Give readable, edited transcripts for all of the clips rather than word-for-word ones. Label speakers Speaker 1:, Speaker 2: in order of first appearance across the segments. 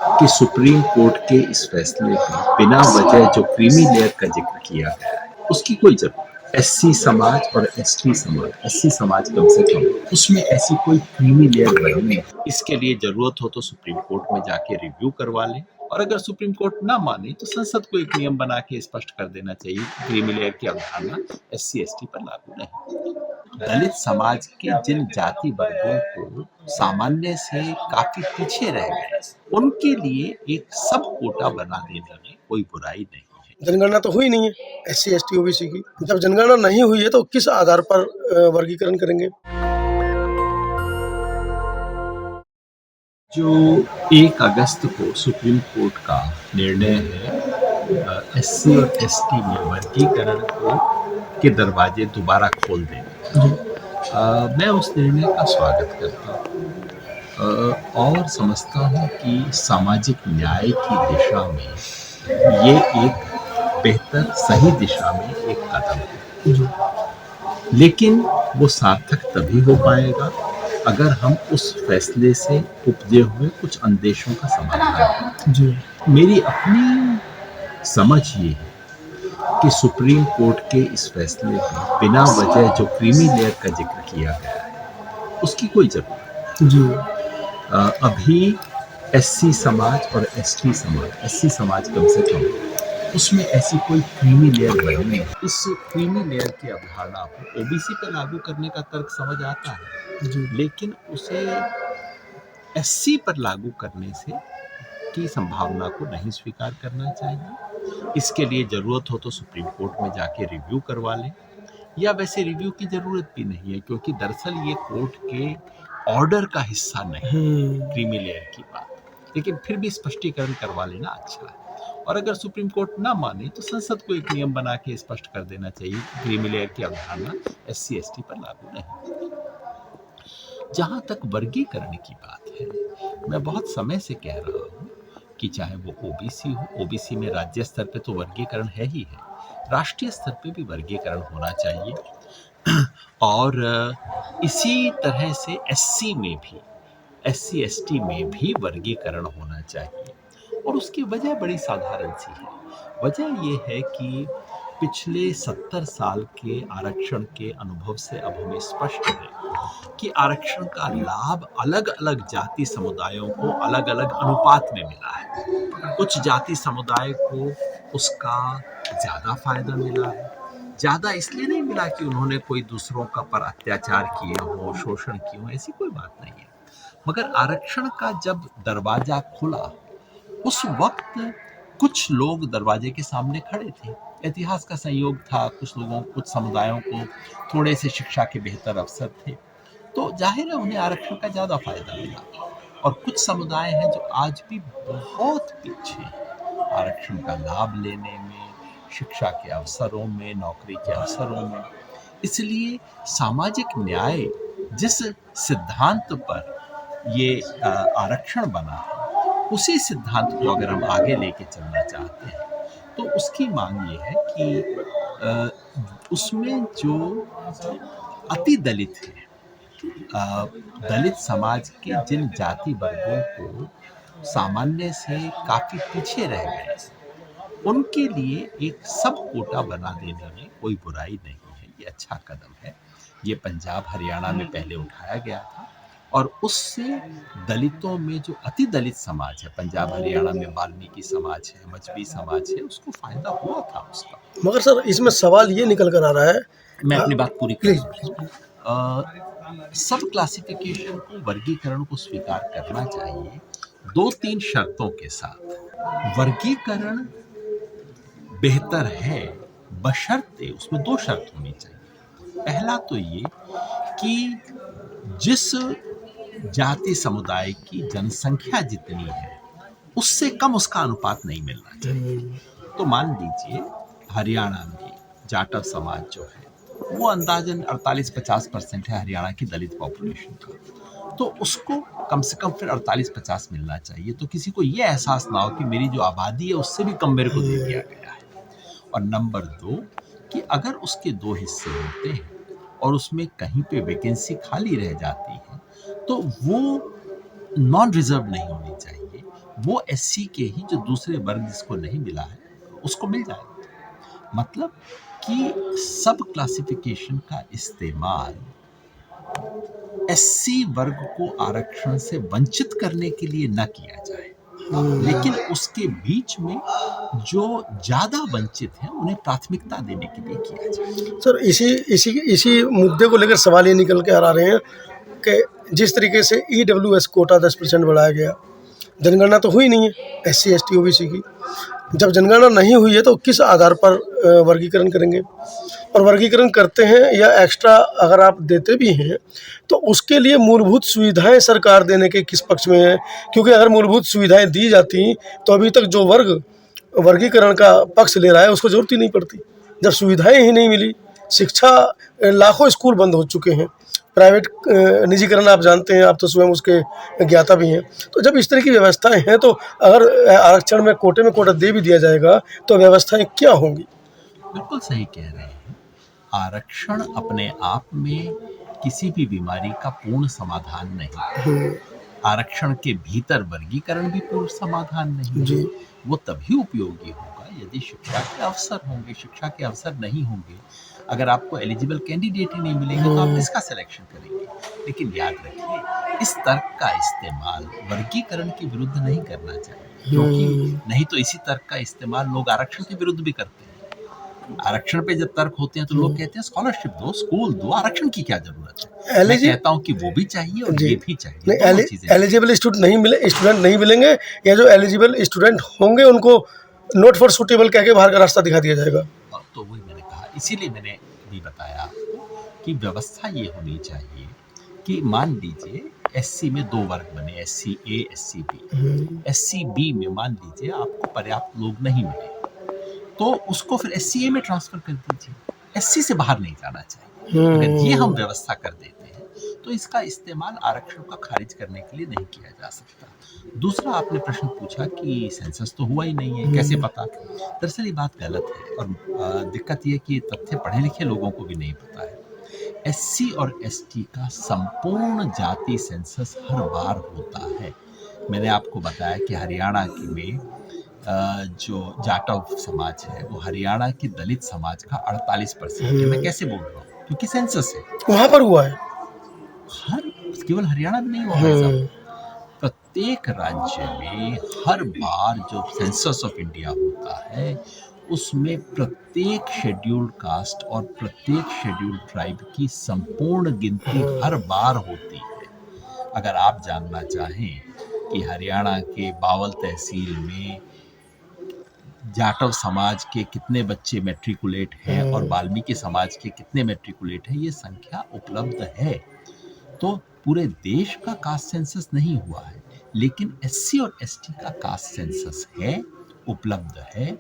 Speaker 1: कि supreme court के इस फैसले में बिना वजह जो क्रीमी लेयर का जिक्र किया गया है उसकी कोई जरूरत। एससी समाज और एसटी समाज, एससी समाज कम से कम, उसमें ऐसी कोई क्रीमी लेयर बनी नहीं। इसके लिए जरूरत हो तो सुप्रीम कोर्ट में जाके रिव्यू करवा लें, और अगर सुप्रीम कोर्ट ना माने तो संसद को एक नियम बना के स्पष्ट कर देना चाहिए कि क्रीमी लेयर की अवधारणा एससी एसटी पर लागू नहीं। दलित समाज के जिन जाति वर्गों को सामान्य से काफी पीछे रह गए, उनके लिए एक सब कोटा बना देने में कोई बुराई नहीं है।
Speaker 2: जनगणना तो हुई नहीं है एससी एसटी ओबीसी की। जब जनगणना नहीं हुई है तो किस आधार पर वर्गीकरण करेंगे?
Speaker 1: जो 1 अगस्त को सुप्रीम कोर्ट का निर्णय है एससी और एसटी में वर्गीकरण के दरवाजे दोबारा खोल देंगे, मैं उस निर्णय का स्वागत करता हूँ और समझता हूँ कि सामाजिक न्याय की दिशा में ये एक बेहतर सही दिशा में एक कदम है। लेकिन वो सार्थक तभी हो पाएगा अगर हम उस फैसले से उपजे हुए कुछ अंदेशों का समाधान करें। मेरी अपनी समझ ये है कि सुप्रीम कोर्ट के इस फैसले में बिना वजह जो क्रीमी लेयर का जिक्र किया गया है उसकी कोई जरूरत। अभी एससी समाज और एसटी समाज, एससी समाज कम से कम, उसमें ऐसी कोई क्रीमी लेयर बनी नहीं। इस क्रीमी लेयर की अवधारणा को ओबीसी पे लागू करने का तर्क समझ आता है, लेकिन उसे एससी पर लागू करने से की संभावना को नहीं स्वीकार करना चाहिए। इसके लिए जरूरत हो तो सुप्रीम कोर्ट में जाके रिव्यू करवा लें, या वैसे रिव्यू की जरूरत भी नहीं है क्योंकि दरअसल ये कोर्ट के ऑर्डर का हिस्सा नहीं क्रीमी लेयर की बात, लेकिन फिर भी स्पष्टीकरण करवा लेना अच्छा है। और अगर सुप्रीम कोर्ट ना माने तो संसद को एक नियम बना के स्पष्ट कर देना चाहिए कि क्रीमी लेयर की अवधारणा एससी एसटी पर लागू नहीं। जहां तक वर्गीकरण की बात है, मैं बहुत समय से कह रहा हूं कि चाहे वो ओबीसी हो, ओबीसी में राज्य स्तर पे तो वर्गीकरण है ही है, राष्ट्रीय स्तर पे भी वर्गीकरण होना चाहिए। और इसी तरह से एससी में भी, एससी एसटी में भी वर्गीकरण होना चाहिए। और उसकी वजह बड़ी साधारण सी है। वजह ये है कि पिछले 70 साल के आरक्षण के अनुभव से अब हमें स्पष्ट है कि आरक्षण का लाभ अलग अलग जाति समुदायों को अलग अलग अनुपात में मिला है। कुछ जाति समुदाय को उसका ज्यादा फायदा मिला है। ज्यादा इसलिए नहीं मिला कि उन्होंने कोई दूसरों का पर अत्याचार किए हो, शोषण किए हो, ऐसी कोई बात नहीं है। मगर आरक्षण का जब दरवाजा खुला उस वक्त कुछ लोग दरवाजे के सामने खड़े थे। इतिहास का संयोग था, कुछ लोगों, कुछ समुदायों को थोड़े से शिक्षा के बेहतर अवसर थे, तो जाहिर है उन्हें आरक्षण का ज्यादा फायदा मिला। और कुछ समुदाय हैं जो आज भी बहुत पीछे हैं आरक्षण का लाभ लेने में, शिक्षा के अवसरों में, नौकरी के अवसरों में। इसलिए सामाजिक न्याय जिस सिद्धांत पर ये आरक्षण बना है, उसी सिद्धांत को अगर हम आगे लेके चलना चाहते हैं तो उसकी मांग ये है कि उसमें जो अति दलित है, दलित समाज के जिन जाति वर्गों को सामान्य से काफी पीछे रह गए, उनके लिए एक सब कोटा बना देने में कोई बुराई नहीं है। ये अच्छा कदम है। ये पंजाब हरियाणा में पहले उठाया गया था और उससे दलितों में जो अति दलित समाज है, पंजाब हरियाणा में वाल्मीकि समाज है, मजबी समाज है, उसको फायदा हुआ था उसका।
Speaker 2: मगर सर इसमें सवाल ये निकल कर आ रहा है,
Speaker 1: मैं अपनी बात पूरी कर सब क्लासिफिकेशन को, वर्गीकरण को स्वीकार करना चाहिए 2-3 शर्तों के साथ। वर्गीकरण बेहतर है बशर्ते उसमें 2 शर्त होनी चाहिए। पहला तो ये कि जिस जाति समुदाय की जनसंख्या जितनी है उससे कम उसका अनुपात नहीं मिलना चाहिए। तो मान लीजिए हरियाणा में जाटव समाज जो है वो अंदाजन 48-50% है हरियाणा की दलित पॉपुलेशन का, तो उसको कम से कम फिर 48-50 मिलना चाहिए, तो किसी को ये एहसास ना हो कि मेरी जो आबादी है उससे भी कम मेरे को दे दिया गया है। और नंबर 2 कि अगर उसके 2 हिस्से होते हैं और उसमें कहीं पे वैकेंसी खाली रह जाती है तो वो नॉन रिजर्व नहीं होनी चाहिए, वो एससी के ही जो दूसरे वर्ग जिसको नहीं मिला है उसको मिल जाएगा। मतलब कि सब क्लासिफिकेशन का इस्तेमाल एससी वर्ग को आरक्षण से वंचित करने के लिए न किया जाए, लेकिन उसके बीच में जो ज्यादा वंचित हैं उन्हें प्राथमिकता देने के लिए किया जाए।
Speaker 2: सर इसी मुद्दे को लेकर सवाल ये निकल के आ रहे हैं कि जिस तरीके से ईडब्ल्यूएस कोटा 10% बढ़ाया गया, जनगणना तो हुई नहीं है एससी एसटी ओबीसी की। जब जनगणना नहीं हुई है तो किस आधार पर वर्गीकरण करेंगे, और वर्गीकरण करते हैं या एक्स्ट्रा अगर आप देते भी हैं तो उसके लिए मूलभूत सुविधाएं सरकार देने के किस पक्ष में है? क्योंकि अगर मूलभूत सुविधाएं दी जाती तो अभी तक जो वर्ग वर्गीकरण का पक्ष ले रहा है उसको जरूरत ही नहीं पड़ती। जब सुविधाएं ही नहीं मिली, शिक्षा, लाखों स्कूल बंद हो चुके हैं, प्राइवेट निजीकरण आप जानते हैं, आप तो स्वयं उसके ज्ञाता भी हैं। तो जब इस तरह की व्यवस्थाएं हैं तो अगर आरक्षण में कोटा दे भी दिया जाएगा तो व्यवस्थाएं क्या होंगी?
Speaker 1: बिल्कुल सही कह रहे हैं। आरक्षण अपने आप में किसी भी बीमारी का पूर्ण समाधान नहीं। आरक्षण के भीतर वर्गीकरण भी पूर्ण समाधान नहीं
Speaker 2: जी।
Speaker 1: है। वो तभी उपयोगी होगा यदि शिक्षा के अवसर होंगे। शिक्षा के अवसर नहीं होंगे, अगर आपको एलिजिबल कैंडिडेट ही नहीं मिलेंगे तो आप किसका सिलेक्शन करेंगे? लेकिन याद रखिए, इस तर्क का इस्तेमाल वर्गीकरण के विरुद्ध नहीं करना चाहिए, क्योंकि नहीं तो इसी तर्क का इस्तेमाल लोग आरक्षण के विरुद्ध भी करते हैं। आरक्षण पे जब तर्क होते हैं तो लोग कहते हैं स्कॉलरशिप दो, स्कूल दो, आरक्षण की क्या जरूरत है? मैं कहता हूँ कि वो भी चाहिए और ये भी चाहिए। दोनों चीजें
Speaker 2: एलिजिबल स्टूडेंट नहीं मिलेंगे, या जो एलिजिबल स्टूडेंट होंगे उनको नोट फॉर सुटेबल कह के बाहर का रास्ता दिखा दिया जाएगा।
Speaker 1: तो वही मैंने कहा, इसीलिए मैंने भी बताया आपको कि व्यवस्था ये होनी चाहिए कि मान लीजिए एससी में दो वर्ग बने, एससी ए, एससी बी। एससी बी में मान लीजिए आपको पर्याप्त लोग नहीं मिले तो उसको फिर एससी ए में ट्रांसफर कर दीजिए। एससी से बाहर नहीं जाना चाहिए। अगर ये हम व्यवस्था कर देते हैं तो इसका इस्तेमाल आरक्षण का खारिज करने के लिए नहीं किया जा सकता। दूसरा आपने प्रश्न पूछा कि सेंसस तो हुआ ही नहीं है, कैसे पता? दरअसल ये बात गलत है और दिक्कत ये कि तथ्य पढ़े लिखे लोगों को भी नहीं पता है। एससी और एसटी का संपूर्ण जाति सेंसस हर बार होता है। मैंने आपको बताया कि हरियाणा में जो जाटव समाज है वो हरियाणा के दलित समाज का 48% है। मैं कैसे बोल रहा हूँ? क्योंकि सेंसस है,
Speaker 2: वहां पर हुआ है।
Speaker 1: केवल हरियाणा में नहीं हुआ है, प्रत्येक राज्य में हर बार जो सेंसस ऑफ इंडिया होता है उसमें प्रत्येक शेड्यूल्ड कास्ट और प्रत्येक शेड्यूल्ड ट्राइब की संपूर्ण गिनती हर बार होती है। अगर आप जानना चाहें कि हरियाणा के बावल तहसील में जाटव समाज के कितने बच्चे मैट्रिकुलेट हैं और वाल्मीकि समाज के कितने मैट्रिकुलेट हैं, ये संख्या उपलब्ध है। तो पूरे देश का कास्ट सेंसस नहीं हुआ है, लेकिन एससी और एसटी का कास्ट सेंसस है, उपलब्ध है,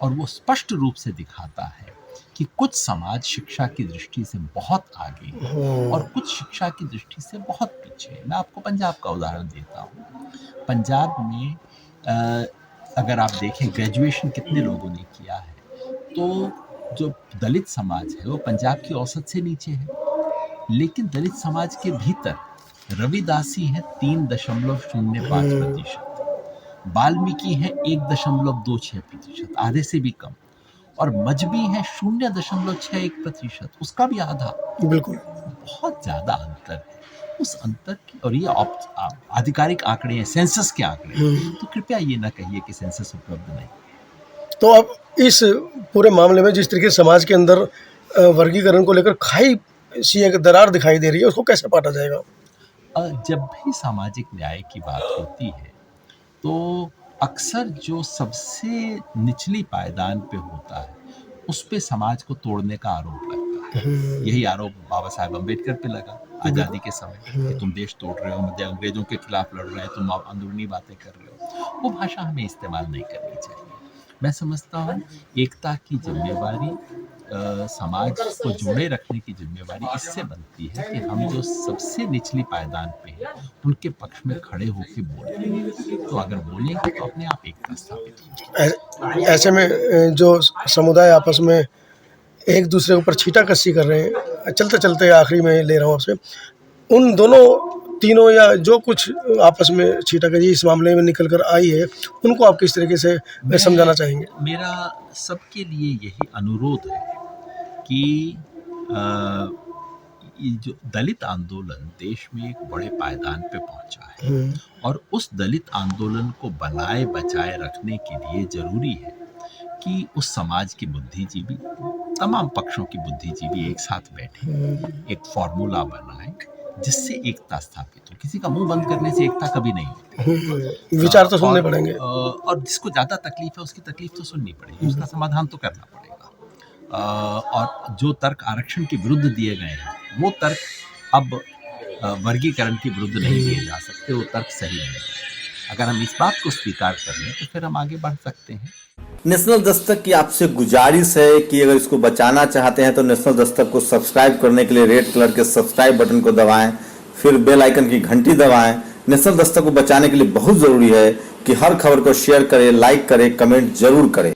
Speaker 1: और वो स्पष्ट रूप से दिखाता है कि कुछ समाज शिक्षा की दृष्टि से बहुत आगे और कुछ शिक्षा की दृष्टि से बहुत पीछे। मैं आपको पंजाब का उदाहरण देता हूँ। पंजाब में अगर आप देखें ग्रेजुएशन कितने लोगों ने किया है, तो जो दलित समाज है वो पंजाब की औसत से नीचे है, लेकिन दलित समाज के भीतर रविदासी है 3.05%, वाल्मीकि है 1.26%, आधे से भी कम, और मजबी है 0.61%, उसका भी आधा।
Speaker 2: बिल्कुल
Speaker 1: बहुत ज्यादा अंतर है। उस अंतर की, और ये आधिकारिक आंकड़े हैं, सेंसस के आंकड़े, तो कृपया ये ना कहिए कि सेंसस उपलब्ध नहीं।
Speaker 2: तो अब इस पूरे मामले में जिस तरीके समाज के अंदर वर्गीकरण को लेकर खाई सी एक दरार दिखाई दे रही है, उसको कैसे पाटा जाएगा?
Speaker 1: जब भी सामाजिक न्याय की बात होती है तो अक्सर जो सबसे निचली पायदान पे होता है उस पे समाज को तोड़ने का आरोप लगता है। यही आरोप बाबा साहेब अम्बेडकर पे लगा आज़ादी के समय कि तुम देश तोड़ रहे हो, अंग्रेजों के खिलाफ लड़ रहे हो, तुम अंदरूनी बातें कर रहे हो। वो भाषा हमें इस्तेमाल नहीं करनी चाहिए। मैं समझता हूँ एकता की जिम्मेवारी, समाज को जोड़े रखने की जिम्मेवारी इससे बनती है कि हम जो सबसे निचली पायदान पे हैं उनके पक्ष में खड़े होकर बोलें। तो अगर बोलेंगे तो अपने आप एकता स्थापित होगी।
Speaker 2: ऐसे में जो समुदाय आपस में एक दूसरे के ऊपर छींटाकशी कर रहे हैं, चलते चलते आखिरी में ले रहा हूँ आपसे, उन दोनों तीनों या जो कुछ आपस में छीटाकशी इस मामले में निकल कर आई है, उनको आप किस तरीके से समझाना चाहेंगे?
Speaker 1: मेरा सबके लिए यही अनुरोध है कि ये जो दलित आंदोलन देश में एक बड़े पायदान पे पहुंचा है और उस दलित आंदोलन को बनाए बचाए रखने के लिए जरूरी है कि उस समाज के बुद्धिजीवी, तमाम पक्षों की बुद्धिजीवी एक साथ बैठे, एक फॉर्मूला बनाए जिससे एकता स्थापित हो। किसी का मुंह बंद करने से एकता कभी नहीं होती।
Speaker 2: विचार तो सुनने पड़ेंगे
Speaker 1: और जिसको ज्यादा तकलीफ है उसकी तकलीफ तो सुननी पड़ेगी, उसका समाधान तो करना पड़ेगा। और जो तर्क आरक्षण के विरुद्ध दिए गए हैं वो तर्क अब वर्गीकरण के विरुद्ध नहीं दिए जा सकते, वो तर्क सही नहीं है। अगर हम इस बात को स्वीकार कर लें तो फिर हम आगे बढ़ सकते हैं।
Speaker 3: नेशनल दस्तक की आपसे गुजारिश है कि अगर इसको बचाना चाहते हैं तो नेशनल दस्तक को सब्सक्राइब करने के लिए रेड कलर के सब्सक्राइब बटन को दबाएं, फिर बेल आइकन की घंटी दबाएं। नेशनल दस्तक को बचाने के लिए बहुत जरूरी है कि हर खबर को शेयर करें, लाइक करें, कमेंट जरूर करें।